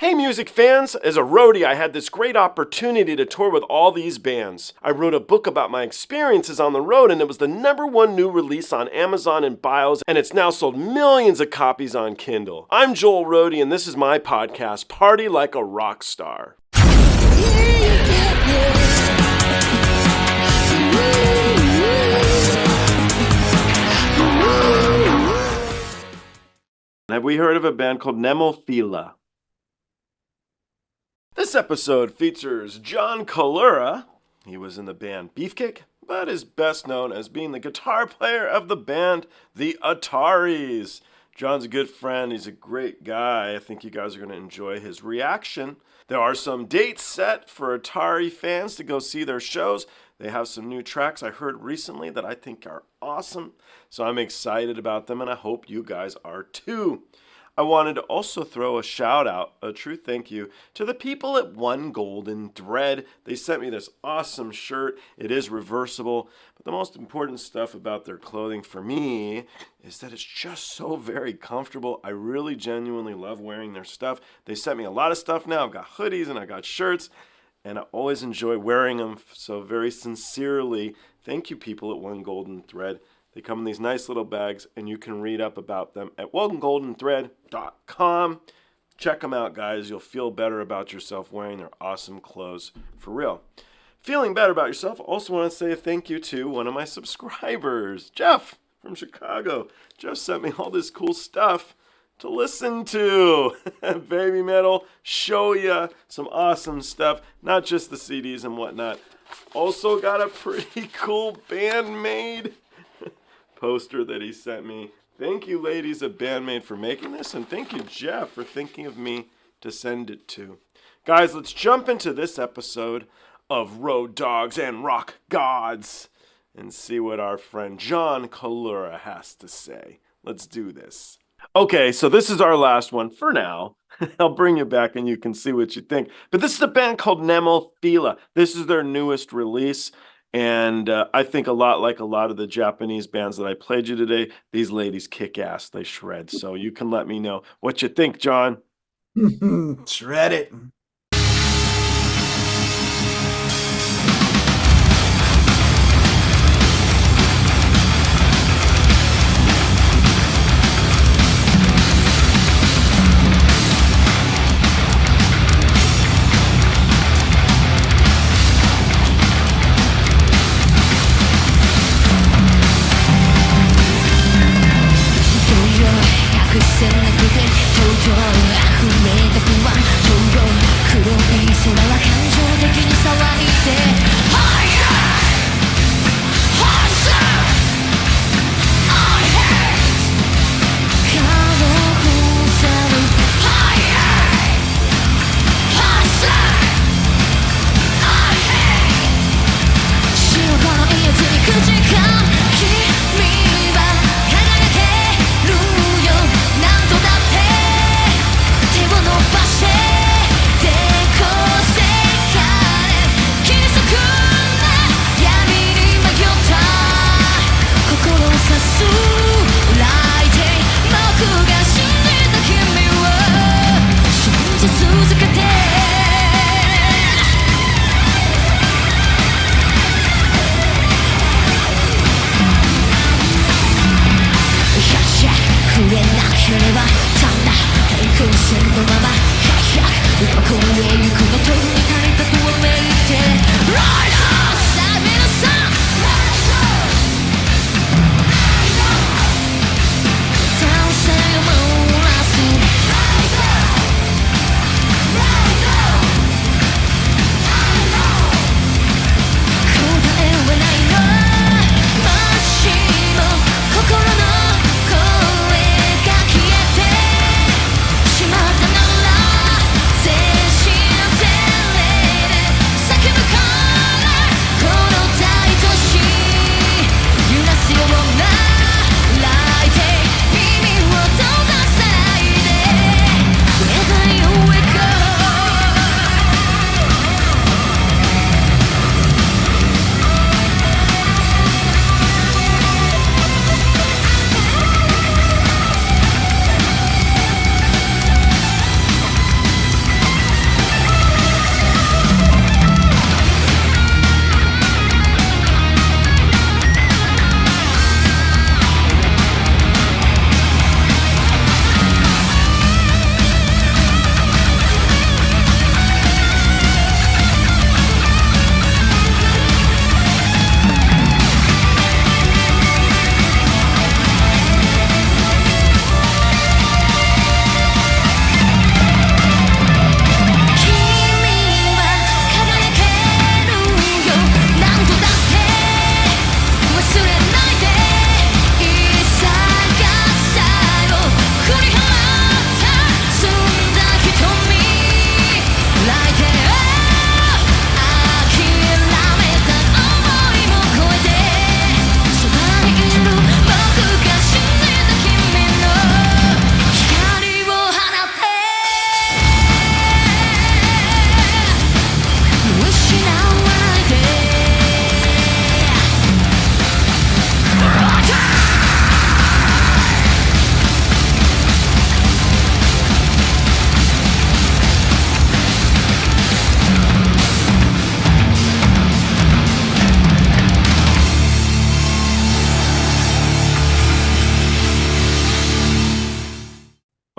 Hey music fans, as a roadie I had this great opportunity to tour with all these bands. I wrote a book about my experiences on the road and it was the #1 new release on Amazon and Bios and it's now sold millions of copies on Kindle. I'm Joel Roadie and this is my podcast, Party Like a Rock Star. Have we heard of a band called NEMOPHILA? This episode features John Collura. He was in the band Beefcake, but is best known as being the guitar player of the band the Ataris. John's a good friend. He's a great guy. I think you guys are going to enjoy his reaction. There are some dates set for Atari fans to go see their shows. They have some new tracks I heard recently that I think are awesome. So I'm excited about them and I hope you guys are too. I wanted to also throw a shout out, a true thank you, to the people at One Golden Thread. They sent me this awesome shirt. It is reversible, but the most important stuff about their clothing for me is that it's just so very comfortable. I really genuinely love wearing their stuff. They sent me a lot of stuff now. I've got hoodies and I got shirts, and I always enjoy wearing them. So very sincerely, thank you people at One Golden Thread. They come in these nice little bags, and you can read up about them at onegoldenthread.com. Check them out, guys. You'll feel better about yourself wearing their awesome clothes for real. Feeling better about yourself, I also want to say a thank you to one of my subscribers, Jeff from Chicago. Jeff sent me all this cool stuff to listen to. Baby metal, show ya some awesome stuff, not just the CDs and whatnot. Also got a pretty cool Bandmade poster that he sent me. Thank you, ladies of Bandmade, for making this, and thank you, Jeff, for thinking of me to send it to. Guys, let's jump into this episode of Road Dogs and Rock Gods and see what our friend John Collura has to say. Let's do this. Okay, so this is our last one for now. I'll bring you back and you can see what you think. But this is a band called NEMOPHILA. This is their newest release. And I think a lot like a lot of the Japanese bands that I played you today, these ladies kick ass. They shred. So you can let me know what you think, John. Shred it. 「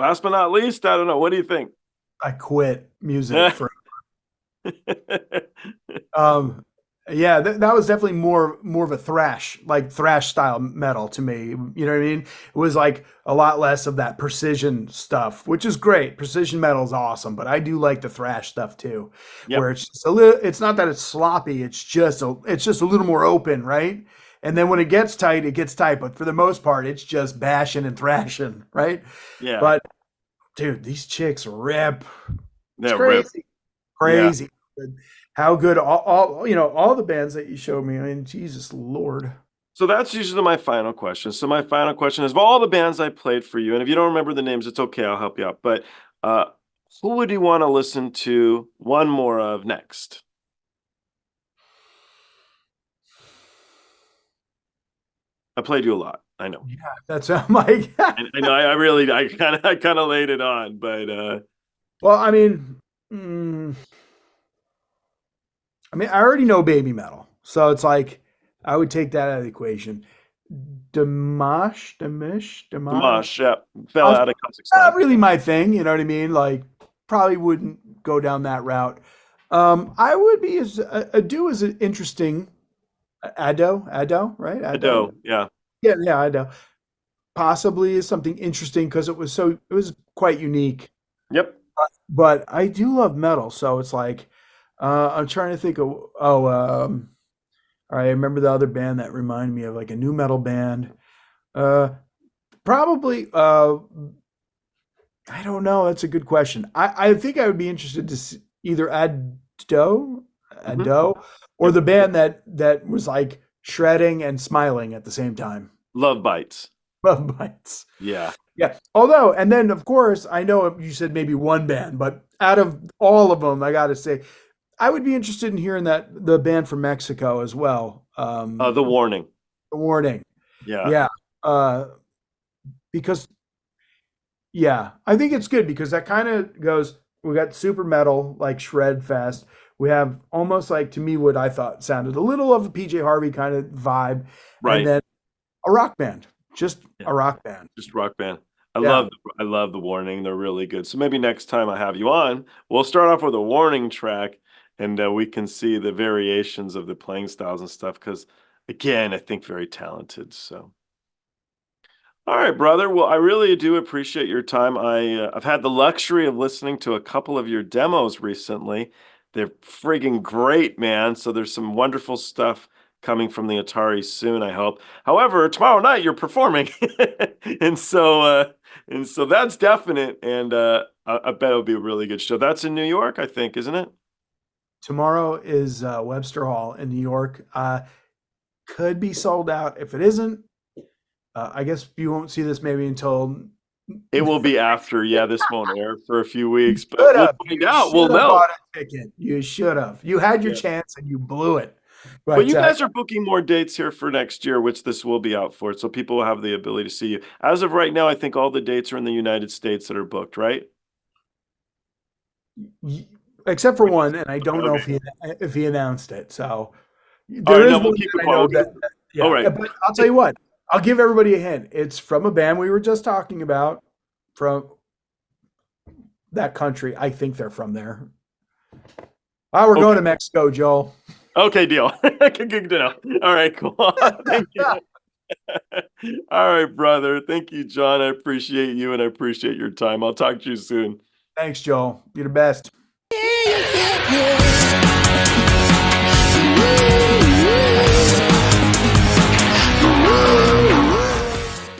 Last but not least, I don't know. What do you think? I quit music for. Um, yeah, that was definitely more of a thrash style metal to me. You know what I mean? It was like a lot less of that precision stuff, which is great. Precision metal is awesome, but I do like the thrash stuff too, Yep. where it's just a little. It's not that it's sloppy. It's just a little more open, right? And then when it gets tight, it gets tight. But for the most part, it's just bashing and thrashing, right? Yeah. But dude, these chicks rip. It's Yeah. Rip. crazy, Yeah. crazy. How good all the bands that you showed me. I mean, Jesus Lord. So that's usually my final question. So my final question is, of all the bands I played for you, and if you don't remember the names, it's okay. I'll help you out. But who would you want to listen to one more of next? I played you a lot. I know. Yeah, that's I'm like. I know. I kind of laid it on, but Well, I already know baby metal, so it's like I would take that out of the equation. Dimash. Dimash, yeah, fell out of Not Kazakhstan. really my thing. You know what I mean? Like, probably wouldn't go down that route. I would be as Ado is an interesting. Ado, right? Ado, yeah, Yeah, Ado. Possibly is something interesting because it was quite unique. yep. But I do love metal, so it's like I'm trying to think of all right, I remember the other band that reminded me of like a new metal band. Uh Probably I don't know, that's a good question. I think I would be interested to see either Hmm. Ado or Yep. the band that was like shredding and smiling at the same time. Love Bites. Love Bites. Yeah. Yeah. Although, and then of course, I know you said maybe one band, but out of all of them, I got to say, I would be interested in hearing the band from Mexico as well. The Warning. The Warning. Yeah. Yeah. Uh, because yeah, I think it's good because that kind of goes. We got super metal like Shred Fest. We have almost like to me what I thought sounded a little of a PJ Harvey kind of vibe, and Right. then a rock band, just Yeah. a rock band. Just rock band. Yeah. I love the Warning. They're really good. So maybe next time I have you on, we'll start off with a Warning track, and we can see the variations of the playing styles and stuff. Because again, I think very talented. So. All right, brother. Well, I really do appreciate your time. I've had the luxury of listening to a couple of your demos recently. They're friggin' great, man. So there's some wonderful stuff coming from the Ataris soon, I hope. However, tomorrow night you're performing, and so that's definite. And I bet it'll be a really good show. That's in New York, I think, isn't it? Tomorrow is Webster Hall in New York. Could be sold out. If it isn't, I guess you won't see this maybe until It will be after. Yeah, this won't air for a few weeks, but should we'll have. find You out. We'll should have know. bought a ticket. You should have. You had your Yeah. chance and you blew it. But But you guys are booking more dates here for next year, which this will be out for, so people will have the ability to see you. As of right now, I think all the dates are in the United States that are booked, right? except for one, and I don't know Okay. if he announced it. So All there right, is no, we'll one keep that it I know quiet. yeah. All right. But I'll tell you what. I'll give everybody a hint. It's from a band we were just talking about from that country. I think they're from there. Oh, we're going to Mexico, Joel. Okay, deal. Good to know. All right, cool. Thank you. All right, brother. Thank you, John. I appreciate you and I appreciate your time. I'll talk to you soon. Thanks, Joel. You're the best.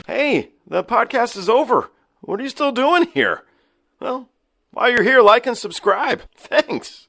Hey, the podcast is over. What are you still doing here? Well, while you're here, like and subscribe. Thanks.